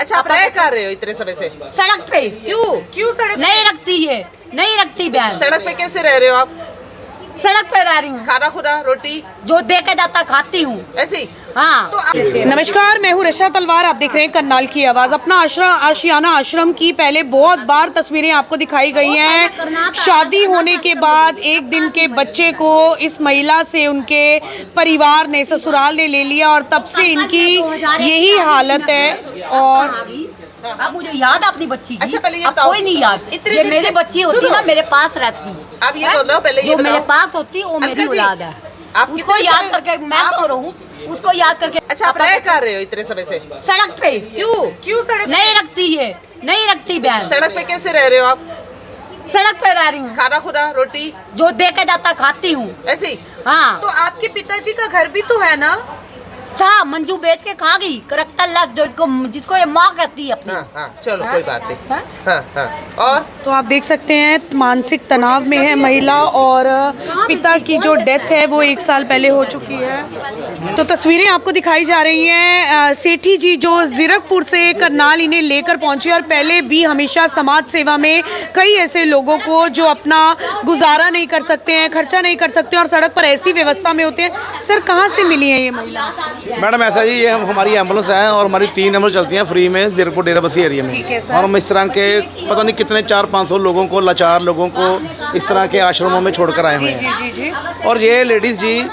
अच्छा, आप रह कर रहे हो इतने समय से सड़क पे? क्यों सड़क नहीं रखती है, नहीं रखती बहन। सड़क पे कैसे रह रहे हो आप? सड़क पे रह रही हूँ, खाना खुना रोटी जो दे के जाता खाती हूँ। ऐसे ही? हाँ। नमस्कार, मैं हूँ रशा तलवार। आप देख रहे हैं करनाल की आवाज। अपना आशियाना आश्रम की पहले बहुत बार तस्वीरें आपको दिखाई गई हैं। शादी होने के बाद एक दिन के बच्चे को इस महिला से उनके परिवार ने, ससुराल ने ले लिया और तब से इनकी यही हालत है। और अब मुझे याद अपनी बच्ची की। अच्छा, पहले ये अब बताओ, कोई नहीं याद। इतने ये दिन मेरी से- बच्ची होती सुनो। ना, मेरे पास रहती। आप ये बोलो, पहले ये जो बताओ। मेरे पास होती वो मेरी अंकल जी, औलाद है। आप उसको कितने याद समय- करके मैं तो रहूं, उसको याद करके। अच्छा, आप रह कर रहे हो इतने समय से सड़क पे? क्यों सड़क नहीं रखती है, नहीं रखती बहन। सड़क पे कैसे रह रहे हो आप? सड़क पे रह रही हूँ, खाना खुना रोटी जो दे के जाता खाती हूँ। ऐसे ही? हाँ। तो आपके पिताजी का घर भी तो है ना? था, मंजू बेच के खा गई। करक्तल्ला जिसको ये माँ कहती है अपनी। हाँ, चलो कोई बात नहीं। हाँ? हाँ। और तो आप देख सकते हैं मानसिक तनाव में है महिला और पिता की जो डेथ है वो 1 साल पहले हो चुकी है। तो तस्वीरें आपको दिखाई जा रही हैं। सेठी जी जो जीरकपुर से करनाल इन्हें लेकर पहुंचे और पहले भी हमेशा समाज सेवा में कई ऐसे लोगों को जो अपना गुजारा नहीं कर सकते हैं, खर्चा नहीं कर सकते और सड़क पर ऐसी व्यवस्था में होते हैं। सर, कहाँ से मिली है ये महिला? मैडम ऐसा जी, ये हमारी एम्बुलेंस है और हमारी 3 एम्बुलेंस चलती हैं फ्री में जीरकपुर डेरा बस्सी एरिया ठीक है में। सर। और हम इस तरह के पता नहीं कितने 400-500 लोगों को, लाचार लोगों को इस तरह के आश्रमों में छोड़कर आए हुए हैं। जी। और ये लेडीज़ जी,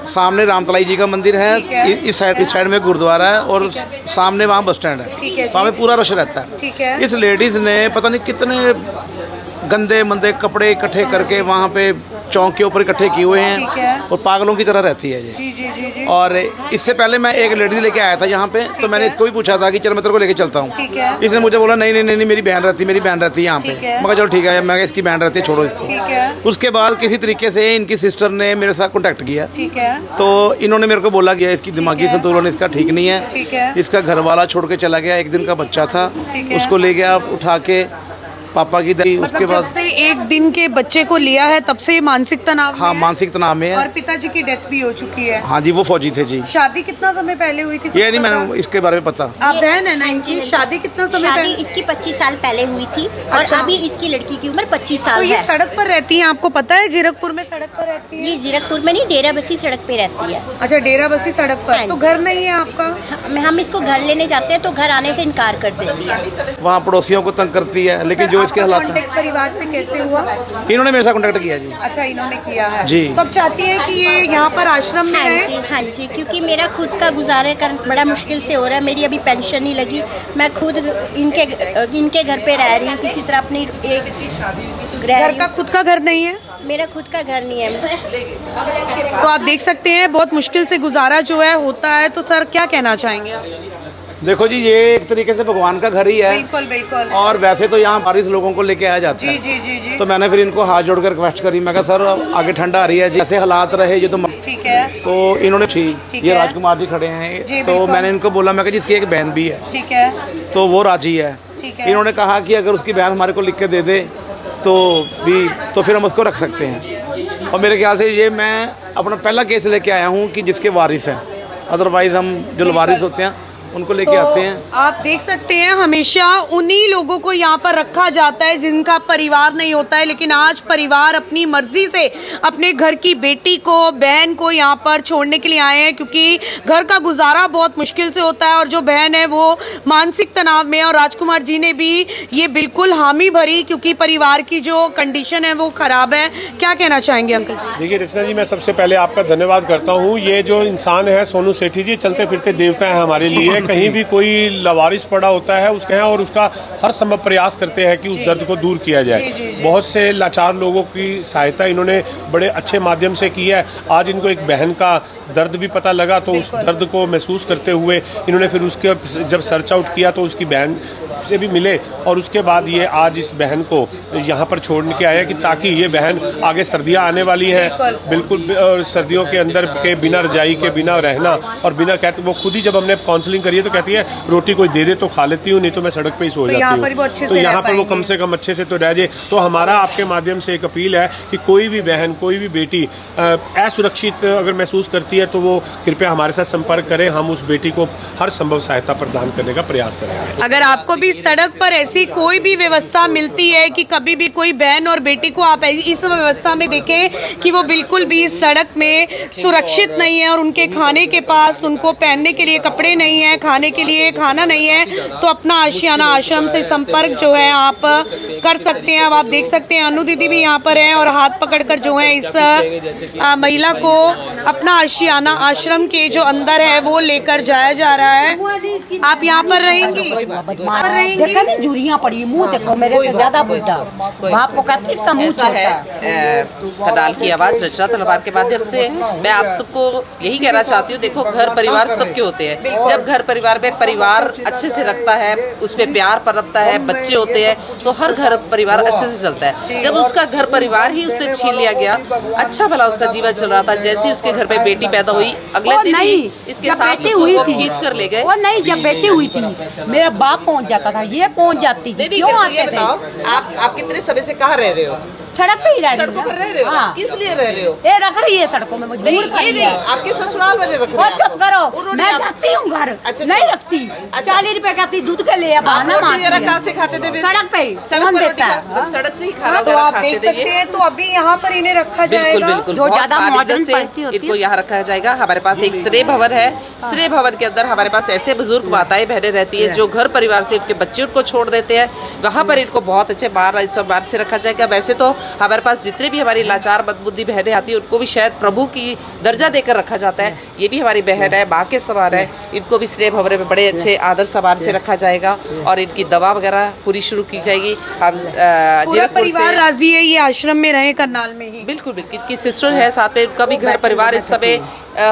सामने रामतलाई जी का मंदिर है, इस साइड में गुरुद्वारा है और सामने वहाँ बस स्टैंड है। वहाँ पे पूरा रश रहता ठीक है। है। इस लेडीज़ ने पता नहीं कितने गंदे मंदे कपड़े इकट्ठे करके वहाँ पे चौक के ऊपर इकट्ठे किए हुए ठीक है। हैं और पागलों की तरह रहती है ये। जी। और इससे पहले मैं एक लेडीज लेके आया था यहाँ पे, तो मैंने इसको भी पूछा था कि चल मैं तेरे को लेके चलता हूँ। ठीक है। इसने मुझे बोला नहीं, मेरी बहन रहती है यहाँ पे। ठीक है। मैं कहा चलो ठीक है, मैं इसकी बहन रहती है, छोड़ो इसको। ठीक है। उसके बाद किसी तरीके से इनकी सिस्टर ने मेरे साथ कॉन्टेक्ट किया। ठीक है। तो इन्होंने मेरे को बोला गया इसकी दिमागी संतुलन इसका ठीक नहीं ठीक है। है। इसका घर वाला छोड़ के चला गया, 1 दिन का बच्चा था, ठीक है। उसको ले गया उठा के पापा की दी। उसके मतलब बाद जब से 1 दिन के बच्चे को लिया है तब से मानसिक तनाव में हाँ, है। मानसिक तनाव में और है। पिताजी की डेथ भी हो चुकी है। हाँ जी, वो फौजी थे जी। शादी कितना समय पहले हुई थी? ये नहीं मैंने इसके बारे में पता। आप बहन है ना इनकी? शादी कितना समय शादी पहले? इसकी 25 साल पहले हुई थी और अच्छा। अभी इसकी लड़की की उम्र 25 तो साल ये है। सड़क पर रहती है, आपको पता है? जीरकपुर में सड़क पर रहती है। ये जीरकपुर में नहीं, डेरा बस्सी सड़क पे रहती है। अच्छा, डेरा बस्सी सड़क पर। हाँ तो जी। घर नहीं है आपका? हम इसको घर लेने जाते हैं तो घर आने से इनकार कर देती है। वहाँ पड़ोसियों को तंग करती है, लेकिन जो इसके हालात हैं। कांटेक्ट परिवार से कैसे हुआ? इन्होंने मेरे साथ कॉन्टेक्ट किया जी। अच्छा, इन्होंने किया है जी। तो अब चाहती है कि ये यहाँ पर आश्रम में है? हाँ जी, क्योंकि मेरा खुद का गुजारे कर बड़ा मुश्किल से हो रहा है। मेरी अभी पेंशन नहीं लगी। मैं खुद इनके घर पे रह रही हूँ किसी तरह अपनी घर का खुद का घर नहीं है? मेरा खुद का घर नहीं है। तो आप देख सकते हैं बहुत मुश्किल से गुजारा जो है होता है। तो सर, क्या कहना चाहेंगे आप? देखो जी, ये एक तरीके से भगवान का घर ही है। बिल्कुल। और वैसे तो यहाँ बारिश लोगों को लेके आया जाता है। जी। तो मैंने फिर इनको हाथ जोड़कर रिक्वेस्ट करी। मैं कहा सर, आगे ठंडा आ रही है, जैसे हालात रहे ये तो ठीक है। तो इन्होंने ठीक ये है। राजकुमार जी खड़े हैं। जी, तो बिल्कुल। मैंने इनको बोला, मैं कहा जिसकी एक बहन भी है, ठीक है। तो वो राजी है। ठीक है। इन्होंने कहा कि अगर उसकी बहन हमारे को लिख के दे दे तो फिर हम उसको रख सकते हैं। और मेरे ख्याल से ये मैं अपना पहला केस लेके आया हूँ कि जिसके वारिस हैं। अदरवाइज हम जो वारिस होते हैं उनको लेके आते हैं। आप देख सकते हैं हमेशा उन्हीं लोगों को यहाँ पर रखा जाता है जिनका परिवार नहीं होता है, लेकिन आज परिवार अपनी मर्जी से अपने घर की बेटी को, बहन को यहाँ पर छोड़ने के लिए आए हैं, क्योंकि घर का गुजारा बहुत मुश्किल से होता है और जो बहन है वो मानसिक तनाव में है। और राजकुमार जी ने भी ये बिल्कुल हामी भरी, क्योंकि परिवार की जो कंडीशन है वो खराब है। क्या कहना चाहेंगे अंकल जी? देखिए रचना जी, मैं सबसे पहले आपका धन्यवाद करता हूँ। ये जो इंसान है सोनू सेठी जी, चलते फिरते देवता है हमारे लिए। कहीं भी कोई लवारिस पड़ा होता है उसके यहाँ, और उसका हर संभव प्रयास करते हैं कि उस दर्द को दूर किया जाए। बहुत से लाचार लोगों की सहायता इन्होंने बड़े अच्छे माध्यम से की है। आज इनको एक बहन का दर्द भी पता लगा, तो उस दर्द को महसूस करते हुए इन्होंने फिर उसके जब सर्च आउट किया तो उसकी बहन से भी मिले और उसके बाद ये आज इस बहन को यहाँ पर छोड़ने के आया कि ताकि ये बहन आगे सर्दियाँ आने वाली हैं, बिल्कुल सर्दियों के अंदर के बिना रजाई के बिना रहना और बिना कहते, वो खुद ही जब हमने काउंसलिंग करी है तो कहती है रोटी कोई दे दे तो खा लेती हूँ, नहीं तो मैं सड़क पे ही सो जाती हूँ। तो यहाँ पर वो कम से कम अच्छे से तो रह जाए। तो हमारा आपके माध्यम से एक अपील है कि कोई भी बहन, कोई भी बेटी असुरक्षित अगर महसूस करती है तो वो कृपया हमारे साथ संपर्क करें, हम उस बेटी को हर संभव सहायता प्रदान करने का प्रयास करेंगे। अगर आपको भी सड़क पर ऐसी कोई भी व्यवस्था मिलती है कि कभी भी कोई बहन और बेटी को आप इस व्यवस्था में देखें कि वो बिल्कुल भी सड़क में सुरक्षित नहीं है और उनके खाने के पास उनको पहनने के लिए कपड़े नहीं है, खाने के लिए खाना नहीं है, तो अपना आशियाना आश्रम से संपर्क जो है आप कर सकते हैं। अब आप देख सकते हैं अनु दीदी भी यहाँ पर हैं और हाथ पकड़कर जो है इस महिला को अपना आशियाना आश्रम के जो अंदर है वो लेकर जाया जा रहा है। आप यहाँ पर रहेंगी? देखा नहीं झुरियाँ पड़ी, मुंह देखो मेरे से ज्यादा बुढ़ा, वहाँ को कहते इसका मुंह ऐसा है खडाल की आवाज रचना तलवार के माध्यम से मैं आप सबको यही कहना चाहती हूँ। देखो, घर परिवार सबके होते हैं। जब घर परिवार में परिवार अच्छे से रखता है, उसमें प्यार पनपता है, बच्चे होते हैं, तो हर घर परिवार अच्छे से चलता है। जब उसका घर परिवार ही उससे छीन लिया गया, अच्छा भला उसका जीवन चल रहा था, जैसे उसके घर पे बेटी पैदा हुई अगले दिन ही इसके सास ससुर को खींच कर ले गए। वो नहीं, जब बेटी हुई थी मेरा बाप पहुंच जाता था, ये पहुंच जाती थी, क्यों आते थे? आप कितने समय से कहाँ रह रहे हो? सड़क पे ही रह रही सड़कों पर रह रहे हो? हाँ। किस लिए रह रहे हो? ये रख रही है सड़कों में, मजबूर ये कर नहीं, आपके ससुराल वाले रख रहे वो हैं। चुप करो, उन्होंने मैं आप- जाती हूँ घर, अच्छा, नहीं अच्छा। रखती। अच्छा। 40 रुपए का दूध के लिए आप बहाना रोटी मारती वगैरह है। कहाँ से खाते थे फिर? सड़क पे ही, सड़क कौन पर रोटी देता है? बस सड़क से ही खाना तो वगैरह आप खाते देख थे ये? सकते हैं, तो अभी यहाँ पर इन्हें रखा बिल्कुल जाएगा। बिल्कुल, जो बहुत ज्यादा बारीकी मॉडर्न से पढ़ती होती इनको है। यहाँ रखा जाएगा। हमारे पास एक श्रेय भवन है। श्रेय भवन के अंदर हमारे पास ऐसे बुजुर्ग माताएं बहनें रहती है जो घर परिवार से उनके बच्चे उनको छोड़ देते हैं, वहाँ पर इनको बहुत अच्छे बार से रखा जाएगा। वैसे तो हमारे पास जितने भी हमारी लाचार बदबुद्धि बहनें आती है उनको भी शायद प्रभु की दर्जा देकर रखा जाता है। ये भी हमारी बहन है, माँ के समान है, इनको भी श्रेय भवन में बड़े अच्छे आदर सम्मान से रखा जाएगा और इनकी दवा वगैरह पूरी शुरू की जाएगी। हम पूरा जीरकपुर परिवार से राजी है ये आश्रम में रहे करनाल में ही। बिल्कुल बिल्कुल, इनकी सिस्टर है साथ में, उनका भी घर परिवार इस समय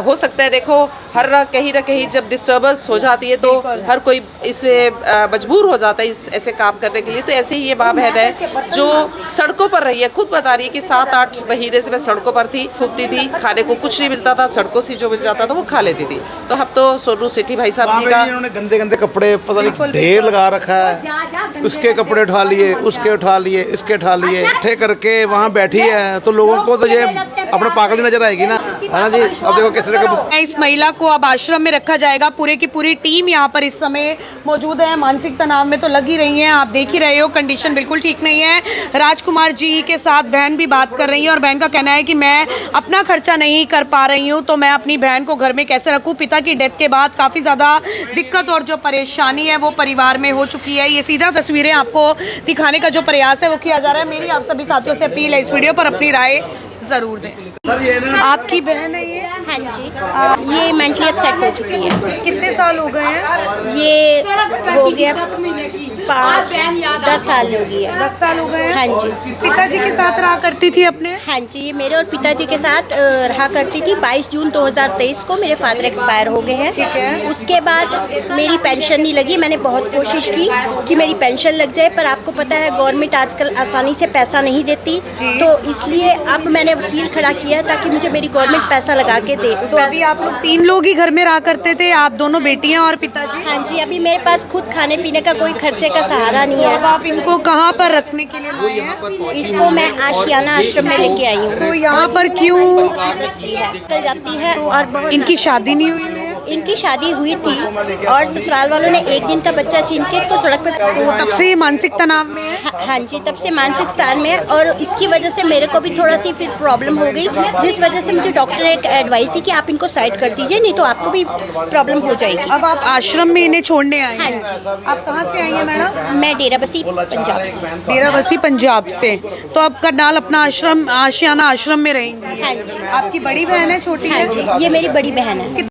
हो सकता है। देखो, हर कहीं ना कहीं जब डिस्टर्बेंस हो जाती है तो हर कोई इसमें मजबूर हो जाता है इस ऐसे काम करने के लिए। तो ऐसे ही ये माँ बहन है जो सड़कों पर रही है, खुद बता रही है कि 7-8 महीने से मैं सड़कों पर थी, घूमती थी, खाने को कुछ नहीं मिलता था, सड़कों से जो मिल जाता था वो खा लेती थी। तो अब तो सोनू सेठी भाई साहब जी का इन्होंने गंदे गंदे कपड़े पता नहीं ढेर लगा रखा है, उसके कपड़े उठा लिए, उसके उठा लिए, इसके उठा लिए, इकट्ठे करके वहाँ बैठी है। तो लोगों को तो ये अपने पागल नजर आएगी ना, है ना जी। अब देखो किस तरह का इस महिला को अब आश्रम में रखा जाएगा। पूरे की पूरी टीम यहाँ पर इस समय मौजूद है। मानसिक तनाव में तो लग ही रही हैं, आप देख ही रहे हो, कंडीशन बिल्कुल ठीक नहीं है। राजकुमार जी के साथ बहन भी बात कर रही है और बहन का कहना है कि मैं अपना खर्चा नहीं कर पा रही हूँ तो मैं अपनी बहन को घर में कैसे रखूँ। पिता की डेथ के बाद काफ़ी ज़्यादा दिक्कत और जो परेशानी है वो परिवार में हो चुकी है। ये सीधा तस्वीरें आपको दिखाने का जो प्रयास है वो किया जा रहा है। मेरी आप सभी साथियों से अपील है, इस वीडियो पर अपनी राय जरूर दें। आपकी बहन है ये? हाँ जी, ये मेंटली अपसेट हो चुकी है। कितने साल हो गए हैं? ये हो गया 5-10 साल हो गया। 10 साल हो गए हैं। हाँ जी। पिताजी के साथ रहा करती थी अपने? हाँ जी, ये मेरे और पिताजी के साथ रहा करती थी। 22 जून 2023 को मेरे फादर एक्सपायर हो गए हैं। ठीक है। उसके बाद मेरी पेंशन नहीं लगी। मैंने बहुत कोशिश की कि मेरी पेंशन लग जाए, पर आपको पता है गवर्नमेंट आजकल आसानी से पैसा नहीं देती, तो इसलिए अब मैंने वकील खड़ा किया ताकि मुझे मेरी गवर्नमेंट पैसा लगा के दे। तो अभी आप लोग 3 लोग ही घर में रहा करते थे, आप दोनों बेटियां और पिताजी? हाँ जी, अभी मेरे पास खुद खाने पीने का कोई खर्चे का सहारा नहीं है। अब आप इनको कहाँ पर रखने के लिए लाए हैं? इसको मैं आशियाना आश्रम में लेके आई हूँ। तो यहाँ पर क्यों? निकल जाती है और बहुत इनकी शादी नहीं हुई है? इनकी शादी हुई थी और ससुराल वालों ने 1 दिन का बच्चा छीन के इसको सड़क पे तो तब से ये मानसिक तनाव में है? हाँ जी, तब से मानसिक स्थान में है और इसकी वजह से मेरे को भी थोड़ा सी फिर प्रॉब्लम हो गई, जिस वजह से मुझे डॉक्टर ने एक एडवाइस दी कि आप इनको साइड कर दीजिए, नहीं तो आपको भी प्रॉब्लम हो जाएगी। अब आप आश्रम में इन्हें छोड़ने आई हाँ हैं? जी। आप कहाँ से आई हैं मैडम? मैं डेराबस्सी पंजाब से। डेराबस्सी पंजाब से। तो अब करनाल अपना आश्रम आशियाना आश्रम में रहेंगी? हाँ जी। आपकी बड़ी बहन है, छोटी हाँ है? जी, ये मेरी बड़ी बहन है।